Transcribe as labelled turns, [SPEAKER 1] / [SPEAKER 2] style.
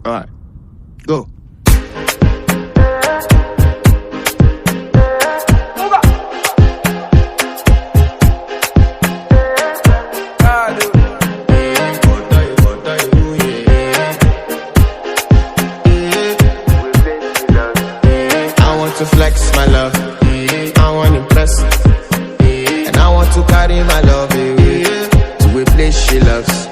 [SPEAKER 1] Alright, go.
[SPEAKER 2] To flex my love, I want to impress, and I want to carry my love away to a place she loves.